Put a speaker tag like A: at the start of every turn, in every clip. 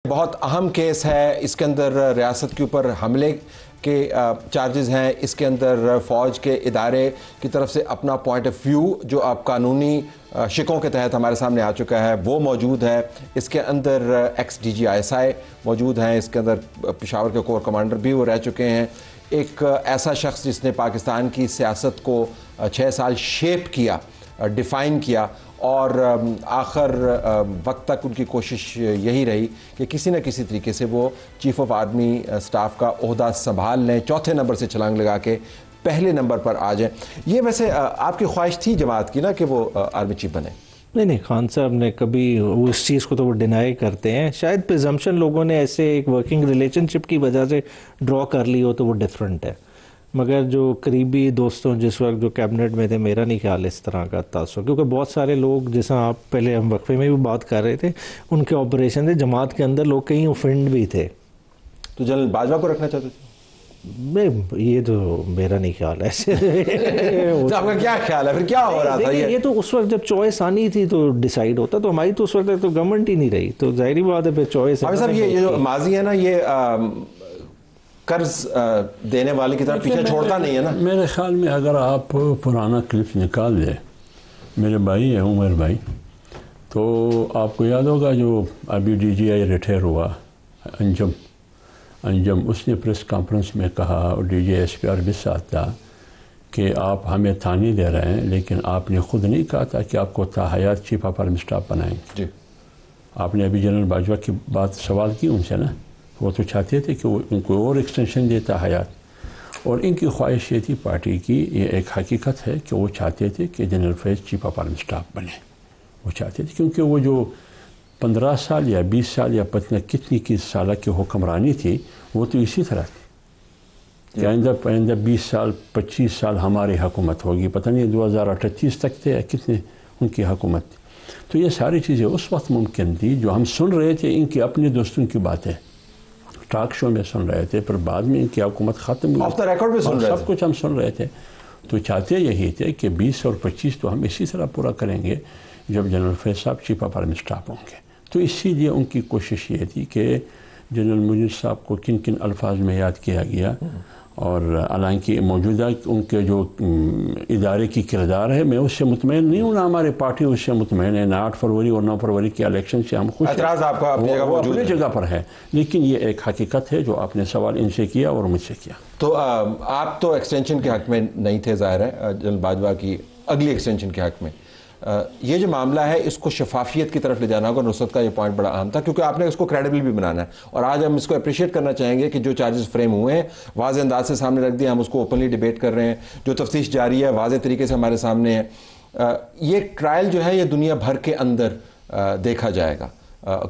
A: بہت اہم کیس ہے، اس کے اندر ریاست کے اوپر حملے کے چارجز ہیں، اس کے اندر فوج کے ادارے کی طرف سے اپنا پوائنٹ آف ویو جو آپ قانونی شکوں کے تحت ہمارے سامنے آ چکا ہے وہ موجود ہے، اس کے اندر ex D G I S I موجود ہیں، اس کے اندر پشاور کے کور کمانڈر بھی وہ رہ چکے ہیں، ایک ایسا شخص جس نے پاکستان کی سیاست کو 6 سال شیپ کیا، ڈیفائن کیا، اور آخر وقت تک ان کی کوشش یہی رہی کہ کسی نہ کسی طریقے سے وہ چیف آف آرمی سٹاف کا عہدہ سنبھال لیں، چوتھے نمبر سے چھلانگ لگا کے پہلے نمبر پر آ جائیں۔ یہ ویسے آپ کی خواہش تھی جماعت کی نا کہ وہ آرمی چیف بنے؟
B: نہیں، خان صاحب نے کبھی اس چیز کو تو وہ ڈینائی کرتے ہیں، شاید پریزمپشن لوگوں نے ایسے ایک ورکنگ ریلیشن شپ کی وجہ سے ڈرا کر لی ہو تو وہ ڈیفرنٹ ہے، مگر جو قریبی دوستوں جس وقت جو کیبنٹ میں تھے میرا نہیں خیال اس طرح کا تاثر، کیونکہ بہت سارے لوگ جیسا آپ پہلے ہم وقفے میں بھی بات کر رہے تھے ان کے آپریشن تھے، جماعت کے اندر لوگ کہیں اوفینڈ بھی تھے۔
A: تو جنرل باجوہ کو رکھنا چاہتے تھے؟
B: یہ تو میرا نہیں خیال ایسے۔
A: آپ کا کیا خیال ہے پھر کیا ہو رہا تھا؟
B: یہ تو اس وقت جب چوائس آنی تھی تو ڈیسائیڈ ہوتا، تو ہماری تو اس وقت تو گورنمنٹ ہی نہیں رہی، تو ظاہری بات ہے پھر چوائس۔
A: صاحب یہ جو ماضی ہے نا یہ قرض دینے والے کی طرف پیچھے چھوڑتا نہیں ہے نا۔
C: میرے خیال میں اگر آپ پرانا کلپ نکال دیں، میرے بھائی ہے عمر بھائی، تو آپ کو یاد ہوگا جو ابھی ڈی جی آئی ریٹائر ہوا انجم، اس نے پریس کانفرنس میں کہا، اور D G S P R بھی ساتھ تھا، کہ آپ ہمیں تھانی دے رہے ہیں لیکن آپ نے خود نہیں کہا تھا کہ آپ کو تاحیات چیف آف آرمی اسٹاف بنائیں گے۔
A: جی
C: آپ نے ابھی جنرل باجوہ کی بات سوال کی ان سے نا، وہ تو چاہتے تھے کہ وہ ان کو اور ایکسٹینشن دیتا حیات، اور ان کی خواہش یہ تھی پارٹی کی، یہ ایک حقیقت ہے کہ وہ چاہتے تھے کہ general Faiz chief of army staff بنے، وہ چاہتے تھے کیونکہ وہ جو 15 سال یا 20 سال یا پتہ کتنی کی سالہ کی حکمرانی تھی وہ تو اسی طرح تھی کہ آئندہ 20 سال 25 سال ہماری حکومت ہوگی، پتہ نہیں 2038 تک تھے یا کتنے ان کی حکومت تھی۔ تو یہ ساری چیزیں اس وقت ممکن تھی جو ہم سن رہے تھے ان کے اپنے دوستوں کی باتیں ٹاک شو میں سن رہے تھے، پھر بعد میں ان کی حکومت ختم ہوئی،
A: آف دا ریکارڈ بھی سن رہے تھے،
C: سب کچھ ہم سن رہے تھے، تو چاہتے یہی تھے کہ 20 اور 25 تو ہم اسی طرح پورا کریں گے جب جنرل فیض صاحب چیف آف آرمی اسٹاف ہوں گے۔ تو اسی لیے ان کی کوشش یہ تھی کہ جنرل منیر صاحب کو کن کن الفاظ میں یاد کیا گیا، اور حالانکہ موجودہ ان کے جو ادارے کی کردار ہے میں اس سے مطمئن نہیں ہوں، نہ ہماری پارٹی اس سے مطمئن ہے، نہ 8 فروری اور 9 فروری کے الیکشن سے ہم خوش ہیں،
A: اعتراض آپ کا
C: اپنی جگہ پر ہے، لیکن یہ ایک حقیقت ہے جو آپ نے سوال ان سے کیا اور مجھ سے کیا۔
A: تو آپ تو ایکسٹینشن کے حق میں نہیں تھے، ظاہر ہے جنرل باجوہ کی اگلی ایکسٹینشن کے حق میں، یہ جو معاملہ ہے اس کو شفافیت کی طرف لے جانا ہوگا، نصرت کا یہ پوائنٹ بڑا اہم تھا کیونکہ آپ نے اس کو کریڈیبل بھی بنانا ہے، اور آج ہم اس کو اپریشیٹ کرنا چاہیں گے کہ جو چارجز فریم ہوئے ہیں واضح انداز سے سامنے رکھ دیا، ہم اس کو اوپنلی ڈیبیٹ کر رہے ہیں، جو تفتیش جاری ہے واضح طریقے سے ہمارے سامنے ہے۔ یہ ٹرائل جو ہے یہ دنیا بھر کے اندر دیکھا جائے گا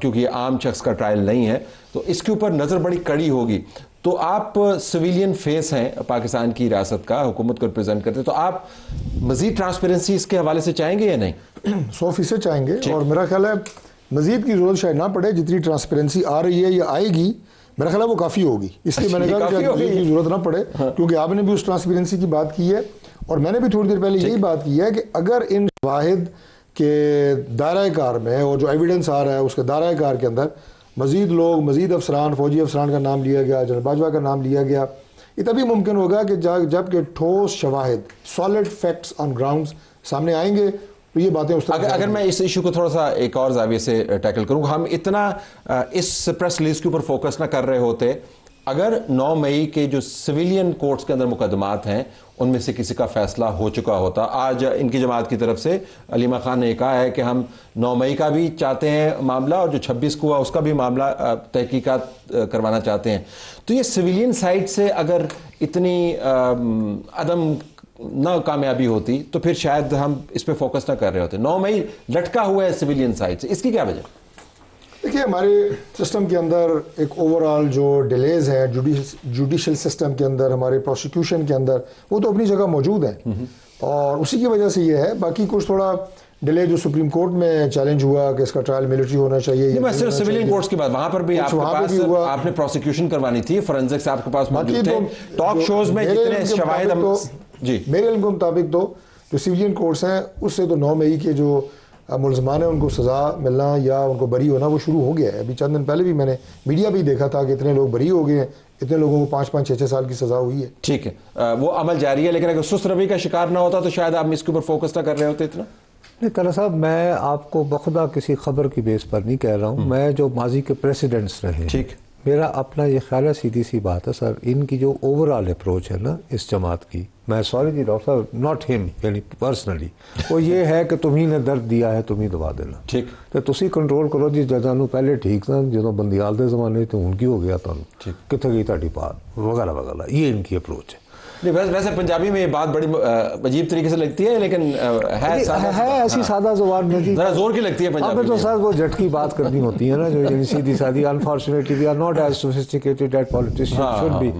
A: کیونکہ یہ عام شخص کا ٹرائل نہیں ہے، تو اس کے اوپر نظر بڑی کڑی ہوگی۔ تو آپ سویلین فیس ہیں پاکستان کی ریاست کا، حکومت کو ریپرزینٹ کرتے ہیں، تو آپ مزید ٹرانسپیرنسی اس کے حوالے سے چاہیں گے یا نہیں؟
D: 100% چاہیں گے، اور میرا خیال ہے مزید کی ضرورت شاید نہ پڑے، جتنی ٹرانسپیرنسی آ رہی ہے یا آئے گی میرا خیال ہے وہ کافی ہوگی، اس لیے میں نے کہا کہ مزید کی ضرورت نہ پڑے، کیونکہ آپ نے بھی اس ٹرانسپیرنسی کی بات کی ہے، اور میں نے بھی تھوڑی دیر پہلے یہی بات کی ہے کہ اگر ان واحد کے دائرۂ کار میں اور جو ایویڈنس آ رہا ہے اس کے دائرۂ کار کے اندر مزید لوگ، مزید افسران، فوجی افسران کا نام لیا گیا، جنرل باجوہ کا نام لیا گیا، یہ تبھی ممکن ہوگا کہ جب کہ ٹھوس شواہد، سالڈ فیکٹس آن گراؤنڈز سامنے آئیں گے تو یہ باتیں اس طرح۔
A: اگر میں اس ایشو کو تھوڑا سا ایک اور زاویے سے ٹیکل کروں، ہم اتنا اس پریس ریلیز کے اوپر فوکس نہ کر رہے ہوتے اگر 9 مئی کے جو سویلین کورٹس کے اندر مقدمات ہیں ان میں سے کسی کا فیصلہ ہو چکا ہوتا۔ آج ان کی جماعت کی طرف سے علیمہ خان نے کہا ہے کہ ہم 9 مئی کا بھی چاہتے ہیں معاملہ، اور جو 26 کو ہوا اس کا بھی معاملہ تحقیقات کروانا چاہتے ہیں۔ تو یہ سویلین سائٹ سے اگر اتنی عدم نہ کامیابی ہوتی تو پھر شاید ہم اس پہ فوکس نہ کر رہے ہوتے۔ 9 مئی لٹکا ہوا ہے سویلین سائٹ سے، اس کی کیا وجہ؟
D: دیکھیے ہمارے سسٹم کے اندر ایک اوورآل جو ڈیلیز ہیں جوڈیشل سسٹم کے اندر، ہمارے پروسیکیوشن کے اندر، وہ تو اپنی جگہ موجود ہیں، اور اسی کی وجہ سے یہ ہے۔ باقی کچھ تھوڑا ڈیلے جو سپریم کورٹ میں چیلنج ہوا کہ اس کا ٹرائل ملٹری ہونا چاہیے،
A: میں صرف سویلین کورٹس کی بات، وہاں پر بھی آپ نے پروسیکیوشن کروانی تھی، فورنزکس آپ کے پاس موجود تھے، ٹاک شوز میں جتنے شواہد ہم
D: میرے علم کے مطابق تو جو سویلین کورٹس ہیں اس سے تو 9 مئی کے جو ملزمان ہیں ان کو سزا ملنا یا ان کو بری ہونا وہ شروع ہو گیا ہے. ابھی چند دن پہلے بھی میں نے میڈیا بھی دیکھا تھا کہ اتنے لوگ بری ہو گئے ہیں, اتنے لوگوں کو 5-5 6-6 سال کی سزا ہوئی ہے.
A: ٹھیک ہے, وہ عمل جاری ہے, لیکن اگر سست روی کا شکار نہ ہوتا تو شاید آپ اس کے اوپر فوکس نہ کر رہے ہوتے اتنا.
E: نہیں طلحہ صاحح, میں آپ کو بخدا کسی خبر کی بیس پر نہیں کہہ رہا ہوں, میں جو ماضی کے پریسیڈنٹس رہے ہیں,
A: ٹھیک,
E: میرا اپنا یہ خیال ہے, سیدھی سی بات ہے سر, ان کی جو اوور آل اپروچ ہے نا اس جماعت کی, میں سوری جی ڈاکٹر صاحب, ناٹ ہم یعنی پرسنلی, وہ یہ ہے کہ تمہیں نے درد دیا ہے تمہیں دوا دینا.
A: ٹھیک,
E: تو تسی کنٹرول کرو جی, ججاں پہلے ٹھیک تھا, جدوں بندیال دے زمانے تو ان کی ہو گیا تمہیں کتنے گئی تاڑی بات وغیرہ وغیرہ, یہ ان کی اپروچ ہے.
A: ویسے پنجابی میں یہ بات بڑی عجیب طریقے سے لگتی ہے, لیکن ہے
E: ایسی سادہ زبان میں جی,
A: ذرا زور کی لگتی ہے پنجابی
E: میں. تو سر وہ جھٹ کی بات کرنی ہوتی ہے نا, جو یعنی سیدھی سادھی. Unfortunately we are not as sophisticated at politician should be.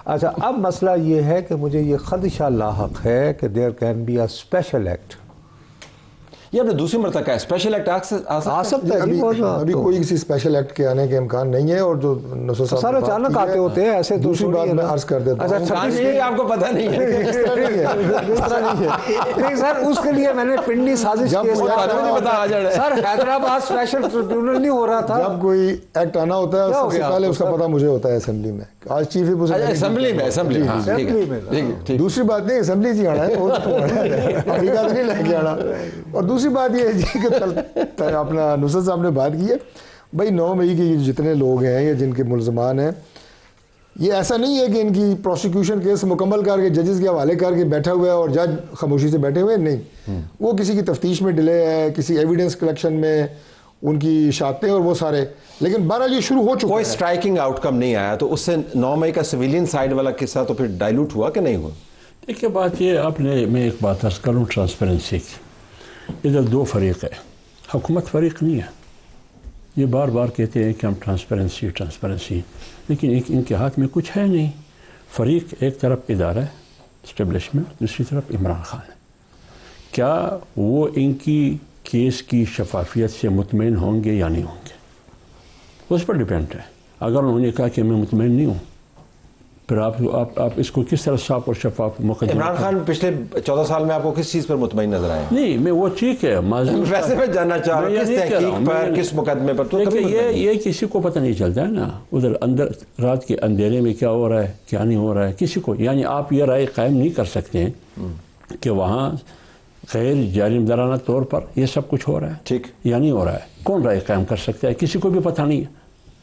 E: اچھا, اب مسئلہ یہ ہے کہ مجھے یہ خدشہ لاحق ہے کہ there can be a special act.
A: یہ آپ نے دوسری مرتبہ کہا ہے اسپیشل ایکٹ آ سکتا ہے.
D: ابھی کوئی کسی اسپیشل ایکٹ کے آنے کے امکان نہیں ہے, اور جو نصر صاحب
E: سارے اچانک آتے ہوتے ہیں ایسے.
D: دوسری بات میں عرض کر دیتا ہوں,
A: آپ کو پتہ نہیں ہے
E: اس طرح نہیں ہے. نہیں سر, اس کے لیے میں نے پنڈی سازش کی سر, حیدرآباد اسپیشل ٹریبیونل نہیں ہو رہا تھا.
D: جب کوئی ایکٹ آنا ہوتا ہے سب سے پہلے اس کا پتہ مجھے ہوتا ہے اسمبلی میں. آج چیف
A: اسمبلی
D: میں, دوسری بات نہیں اسمبلی جی آنا ہے, حقیقت نہیں لے کے آنا. اور دوسری بات یہ ہے جی کہ اپنا نصرت صاحب نے بات کی ہے بھائی 9 مئی کے جتنے لوگ ہیں یا جن کے ملزمان ہیں, یہ ایسا نہیں ہے کہ ان کی پروسیکیوشن کیس مکمل کر کے ججز کے حوالے کر کے بیٹھا ہوا ہے اور جج خاموشی سے بیٹھے ہوئے, نہیں. وہ کسی کی تفتیش میں ڈیلے ہے, کسی ایویڈنس کلیکشن میں ان کی شاطیں اور وہ سارے, لیکن بہرحال یہ شروع ہو چکا ہے.
A: کوئی اسٹرائکنگ آؤٹ کم نہیں آیا, تو اس سے 9 مئی کا سویلین سائڈ والا قصہ تو پھر ڈائلوٹ ہوا کہ نہیں ہوا؟
C: دیکھیے بات یہ, آپ نے, میں ایک بات عرض کروں ٹرانسپیرنسی کی. ادھر 2 فریق ہے, حکومت فریق نہیں ہے. یہ بار بار کہتے ہیں کہ ہم ٹرانسپیرنسی, لیکن ان کے ہاتھ میں کچھ ہے نہیں. فریق ایک طرف ادارہ ہے اسٹیبلشمنٹ, دوسری طرف عمران خان ہے. کیا وہ ان کی کیس کی شفافیت سے مطمئن ہوں گے یا نہیں ہوں گے, اس پر ڈیپینڈ ہے. اگر انہوں نے کہا کہ میں مطمئن نہیں ہوں, پھر آپ اس کو کس طرح صاف اور شفاف مقدمہ.
A: عمران خان پچھلے 14 سال میں آپ کو کس چیز پر مطمئن نظر آئے؟
C: نہیں, میں وہ ٹھیک ہے,
A: ویسے میں جاننا چاہ رہا ہوں کس تحقیق پر, کس مقدمے پر. تو
C: یہ کسی کو پتہ نہیں چلتا ہے نا, ادھر اندر رات کے اندھیرے میں کیا ہو رہا ہے کیا نہیں ہو رہا ہے کسی کو. یعنی آپ یہ رائے قائم نہیں کر سکتے ہیں کہ وہاں غیر جانبدارانہ طور پر یہ سب کچھ ہو رہا ہے,
A: ٹھیک,
C: یا نہیں ہو رہا ہے. کون رائے قائم کر سکتا ہے؟ کسی کو بھی پتہ نہیں ہے.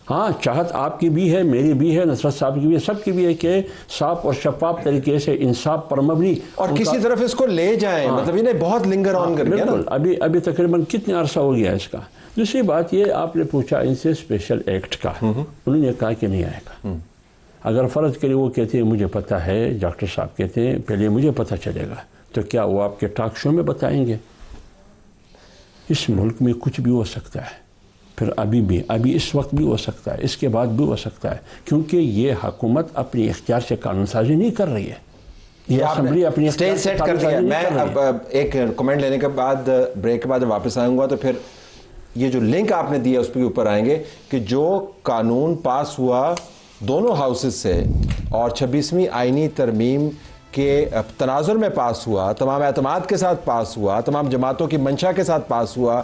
C: ہاں, چاہت آپ کی بھی ہے, میری بھی ہے, نصرت صاحب کی بھی ہے, سب کی بھی ہے کہ صاف اور شفاف طریقے سے انصاف پر مبنی
A: اور کسی طرف اس کو لے جائیں. مطلب یہ بہت لنگر آن کر گیا نا.
C: ابھی تقریباً کتنے عرصہ ہو گیا اس کا. دوسری بات یہ, آپ نے پوچھا ان سے اسپیشل ایکٹ کا, انہوں نے کہا کہ نہیں آئے گا. اگر فرض کرے وہ کہتے ہیں مجھے پتہ ہے, ڈاکٹر صاحب کہتے ہیں پہلے مجھے پتہ چلے گا, تو کیا وہ آپ کے ٹاک شو میں بتائیں گے؟ اس ملک میں کچھ بھی ہو سکتا ہے, پھر ابھی اس وقت بھی ہو سکتا ہے, اس کے بعد بھی ہو سکتا ہے, کیونکہ یہ حکومت اپنی اختیار سے قانون سازی نہیں کر رہی ہے. یہ اسمبلی اپنی
A: اسٹیج سیٹ کر دیا. میں اب ایک کمنٹ لینے کے بعد, بریک کے بعد واپس آؤں گا, تو پھر یہ جو لنک آپ نے دیا اس پہ اوپر آئیں گے کہ جو قانون پاس ہوا دونوں ہاؤسز سے اور 26ویں آئینی ترمیم کے تناظر میں پاس ہوا, تمام اعتماد کے ساتھ پاس ہوا, تمام جماعتوں کی منشا کے ساتھ پاس ہوا,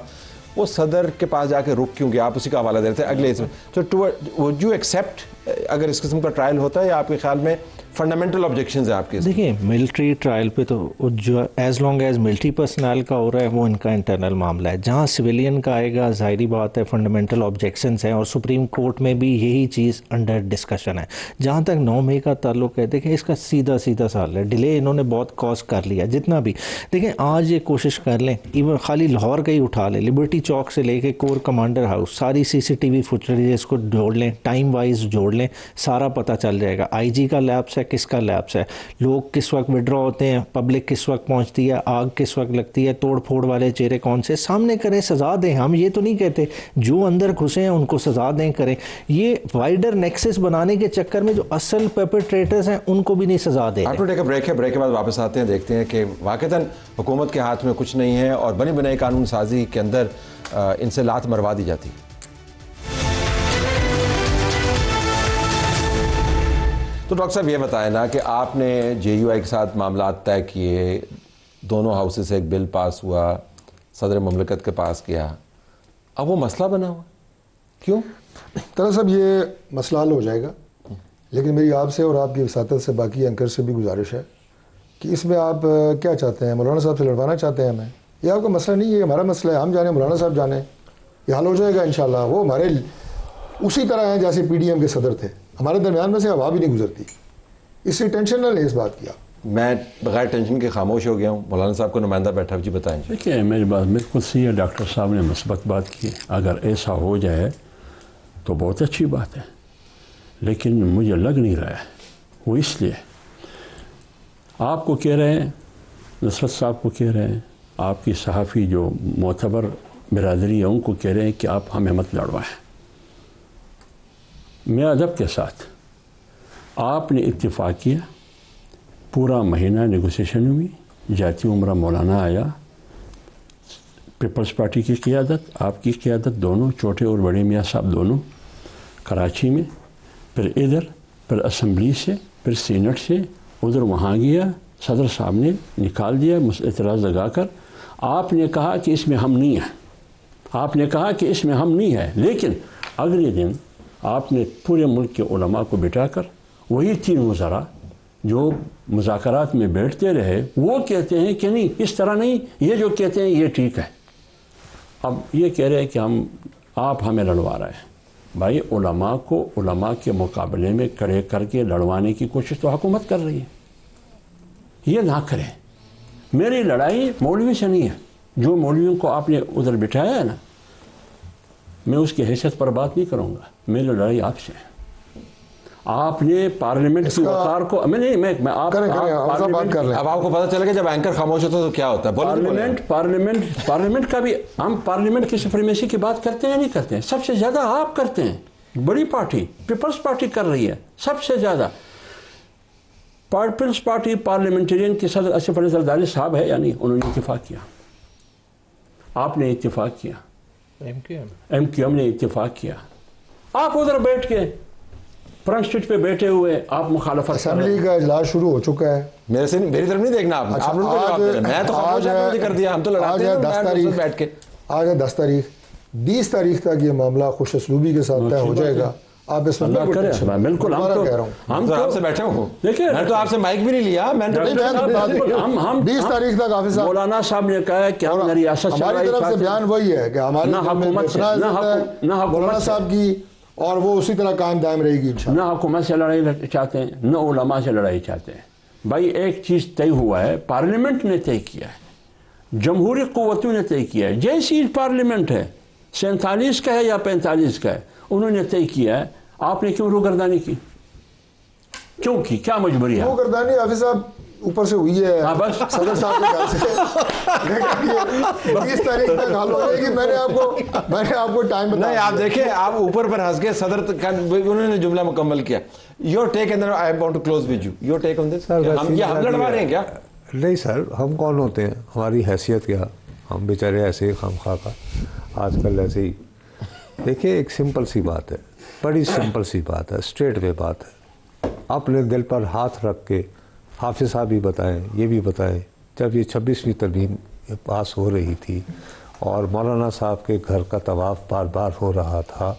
A: وہ صدر کے پاس جا کے رک کیوں گیا؟ آپ اسی کا حوالہ دے رہے تھے اگلے اس میں. تو وڈ یو ایکسیپٹ اگر اس قسم کا ٹرائل ہوتا ہے, یا آپ کے خیال میں فنڈامنٹل آبجیکشنز ہیں آپ کے؟
B: دیکھیں, ملٹری ٹرائل پہ تو جو as long as military personnel کا ہو رہا ہے وہ ان کا انٹرنل معاملہ ہے. جہاں سویلین کا آئے گا, ظاہری بات ہے فنڈامنٹل آبجیکشنز ہیں, اور سپریم کورٹ میں بھی یہی چیز انڈر ڈسکشن ہے. جہاں تک 9 مئی کا تعلق ہے, دیکھیں اس کا سیدھا سال ہے, ڈیلے انہوں نے بہت کاز کر لیا جتنا بھی. دیکھیں آج یہ کوشش کر لیں, ایون خالی لاہور کا ہی اٹھا لیں, لبرٹی چوک سے لے کے کور کمانڈر ہاؤس, ساری CCTV فوٹیجز کو جوڑ لیں, ٹائم وائز جوڑ لیں, سارا پتہ چل جائے گا. IG کا لیپس ہے, کس کا لیپس ہے, لوگ کس وقت وڈرا ہوتے ہیں, پبلک کس وقت پہنچتی ہے, آگ کس وقت لگتی ہے, توڑ پھوڑ والے چہرے کون سے, سامنے کریں, سزا دیں. ہم یہ تو نہیں کہتے جو اندر گھسے ہیں ان کو سزا دیں, کریں. یہ وائڈر نیکسس بنانے کے چکر میں جو اصل پرپیٹریٹرز ہیں ان کو بھی نہیں سزا دیں.
A: آپ ٹیک بریک ہے, بریک کے بعد واپس آتے ہیں, دیکھتے ہیں کہ واقعتاً حکومت کے ہاتھ میں کچھ نہیں ہے اور بنی بنائی قانون سازی کے اندر ان سے لات مروا دی جاتی. تو ڈاکٹر صاحب یہ بتائیں نا کہ آپ نے JUI کے ساتھ معاملات طے کیے, دونوں ہاؤسز سے ایک بل پاس ہوا, صدر مملکت کے پاس کیا، اب وہ مسئلہ بنا ہوا، کیوں؟
D: دراصل یہ مسئلہ حل ہو جائے گا، لیکن میری آپ سے اور آپ کی وساطت سے باقی اینکر سے بھی گزارش ہے کہ اس میں آپ کیا چاہتے ہیں؟ مولانا صاحب سے لڑوانا چاہتے ہیں ہمیں؟ یہ آپ کا مسئلہ نہیں ہے، ہمارا مسئلہ ہے، ہم جانے مولانا صاحب جانے، یہ حل ہو جائے گا انشاءاللہ۔ وہ ہمارے اسی طرح ہیں جیسے پی ڈی ایم کے صدر تھے، ہمارے درمیان میں سے ہوا بھی نہیں گزرتی، اس سے ٹینشن نہ لیں اس بات کی آپ۔
A: میں بغیر ٹینشن کے خاموش ہو گیا ہوں، مولانا صاحب کو نمائندہ بیٹھا، جی بتائیں۔
C: دیکھیے میری بات بالکل صحیح ہے، ڈاکٹر صاحب نے مثبت بات کی، اگر ایسا ہو جائے تو بہت اچھی بات ہے، لیکن مجھے لگ نہیں رہا ہے وہ، اس لیے آپ کو کہہ رہے ہیں، نصرت صاحب کو کہہ رہے ہیں، آپ کی صحافی جو معتبر برادری ہے ان کو کہہ رہے ہیں کہ آپ ہمیں مت لڑوائیں۔ میں ادب کے ساتھ آپ نے اتفاق کیا، پورا مہینہ نیگوسیشن ہوئی، جاتی عمرہ مولانا آیا، پیپلز پارٹی کی قیادت، آپ کی قیادت، دونوں چھوٹے اور بڑے میاں صاحب دونوں کراچی میں، پھر ادھر، پھر اسمبلی سے، پھر سینٹ سے، ادھر وہاں گیا، صدر صاحب نے نکال دیا اعتراض لگا کر، آپ نے کہا کہ اس میں ہم نہیں ہیں، آپ نے کہا کہ اس میں ہم نہیں ہیں، لیکن اگلے دن آپ نے پورے ملک کے علماء کو بٹھا کر وہی 3 وزراء جو مذاکرات میں بیٹھتے رہے وہ کہتے ہیں کہ نہیں اس طرح نہیں، یہ جو کہتے ہیں یہ ٹھیک ہے۔ اب یہ کہہ رہے ہیں کہ آپ ہمیں لڑوا رہے ہیں۔ بھائی علماء کو علماء کے مقابلے میں کھڑے کر کے لڑوانے کی کوشش تو حکومت کر رہی ہے، یہ نہ کریں۔ میری لڑائی مولوی سے نہیں ہے، جو مولویوں کو آپ نے ادھر بٹھایا ہے نا، میں اس کی حیثیت پر بات نہیں کروں گا، میری لڑائی آپ سے ہے۔ آپ نے پارلیمنٹ کی وقار کو میں آپ
D: بات کر لیں۔
A: اب آپ کو پتہ چلے گا جب اینکر خاموش ہوتا ہے تو کیا ہوتا ہے۔
C: پارلیمنٹ کا بھی ہم پارلیمنٹ کی سپریمیسی کی بات کرتے ہیں نہیں کرتے ہیں؟ سب سے زیادہ آپ کرتے ہیں، بڑی پارٹی پیپلز پارٹی کر رہی ہے سب سے زیادہ۔ پیپلز پارٹی پارلیمنٹرین کے صدر اسف علی زرداری صاحب ہے، یعنی انہوں نے اتفاق کیا، آپ نے اتفاق کیا، ایم کیو ایم نے اتفاق کیا، آپ ادھر بیٹھ کے فرنٹ سٹریٹ پہ بیٹھے ہوئے آپ مخالفت۔
D: اسمبلی کا اجلاس شروع ہو چکا ہے،
A: میری طرف نہیں دیکھنا آپ، آپ لوگوں کو جواب دے رہے ہیں، میں تو خاموش کر دیا، ہم تو لڑاتے ہیں بیٹھ کے۔
D: آج ہے 10 تاریخ، 20 تاریخ تک یہ معاملہ خوش اسلوبی کے ساتھ طے ہو جائے گا۔ آپ اس میں
C: بالکل
A: ہم تو آپ سے بیٹھے ہوں، میں تو آپ سے مائک بھی نہیں لیا، میں نے
D: 20 تاریخ تک حافظ صاحب
C: مولانا صاحب نے کہا کہ ہم ریاست
D: ہماری طرف سے بیان وہی ہے کہ ہماری مولانا صاحب کی، اور وہ اسی طرح قائم دائم رہے گی انشاءاللہ۔
C: نہ حکومت سے لڑائی چاہتے ہیں، نہ علماء سے لڑائی چاہتے ہیں۔ بھائی ایک چیز طے ہوا ہے، پارلیمنٹ نے طے کیا ہے، جمہوری قوتوں نے طے کیا ہے، جیسی پارلیمنٹ ہے 47 کا ہے یا 45 کا ہے، انہوں نے طے کیا ہے، آپ نے کیوں روگردانی کی؟ کیوں کی؟ کیا مجبوری ہے؟
D: روگردانی حافظ صاحب اوپر سے ہوئی ہے،
C: بس
D: صدر صاحب کے گھر سے 20 تاریخ تک حل ہو جائے گی۔ میں نے آپ کو ٹائم بتایا۔
A: نہیں آپ دیکھیں، آپ اوپر پر ہنس گئے، صدر انہوں نے جملہ مکمل کیا۔ Your take and I want to close with you, your take on this. ہم لڑوا رہے ہیں کیا؟
E: نہیں سر، ہم کون ہوتے ہیں، ہماری حیثیت کیا، ہم بیچارے ایسے ہی خام خواہ کا آج کل ایسے ہی۔ دیکھیں ایک سمپل سی بات ہے، بڑی سمپل سی بات ہے، اسٹریٹ وے بات ہے، اپنے دل پر ہاتھ رکھ کے حافظ صاحب بھی بتائیں، یہ بھی بتائیں، جب یہ 26ویں ترمیم پاس ہو رہی تھی اور مولانا صاحب کے گھر کا طواف بار بار ہو رہا تھا،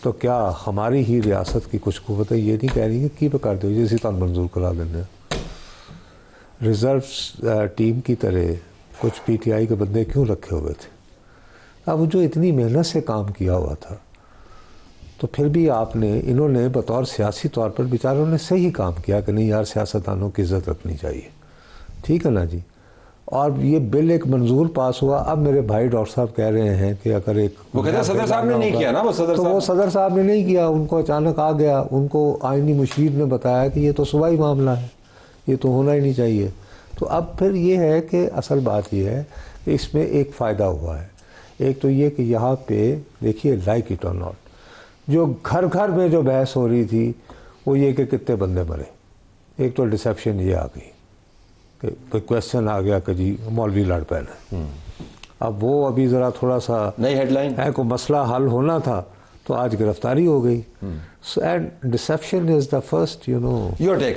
E: تو کیا ہماری ہی ریاست کی کچھ قوتیں یہ نہیں کہہ رہی کہ کر دو جیسے تو منظور کرا دینا؟ ریزرو ٹیم کی طرح کچھ پی ٹی آئی کے بندے کیوں رکھے ہوئے تھے؟ اب جو اتنی محنت سے کام کیا ہوا تھا، تو پھر بھی آپ نے، انہوں نے بطور سیاسی طور پر بیچاروں نے صحیح کام کیا کہ نہیں یار سیاستدانوں کی عزت رکھنی چاہیے، ٹھیک ہے نا جی۔ اور یہ بل ایک منظور پاس ہوا، اب میرے بھائی ڈاکٹر صاحب کہہ رہے ہیں کہ اگر ایک
A: وہ کہتے ہیں صدر صاحب نے نہیں کیا نا، وہ
E: صدر صاحب نے نہیں کیا، ان کو اچانک آ گیا، ان کو آئینی مشیر نے بتایا کہ یہ تو صوبائی معاملہ ہے، یہ تو ہونا ہی نہیں چاہیے۔ تو اب پھر یہ ہے کہ اصل بات یہ ہے کہ اس میں ایک فائدہ ہوا ہے، ایک تو یہ کہ یہاں پہ دیکھیے لائک اٹ اور ناٹ، جو گھر گھر میں جو بحث ہو رہی تھی وہ یہ کہ کتنے بندے مرے، ایک تو ڈسیپشن یہ آ گئی کہ کویسچن آ گیا کہ جی مولوی لڑ پڑے، اب وہ ابھی ذرا تھوڑا سا
A: نئی ہیڈ لائن
E: ہے، کوئی مسئلہ حل ہونا تھا تو آج گرفتاری ہو گئی، So, and deception is the first, you know.
A: Your take,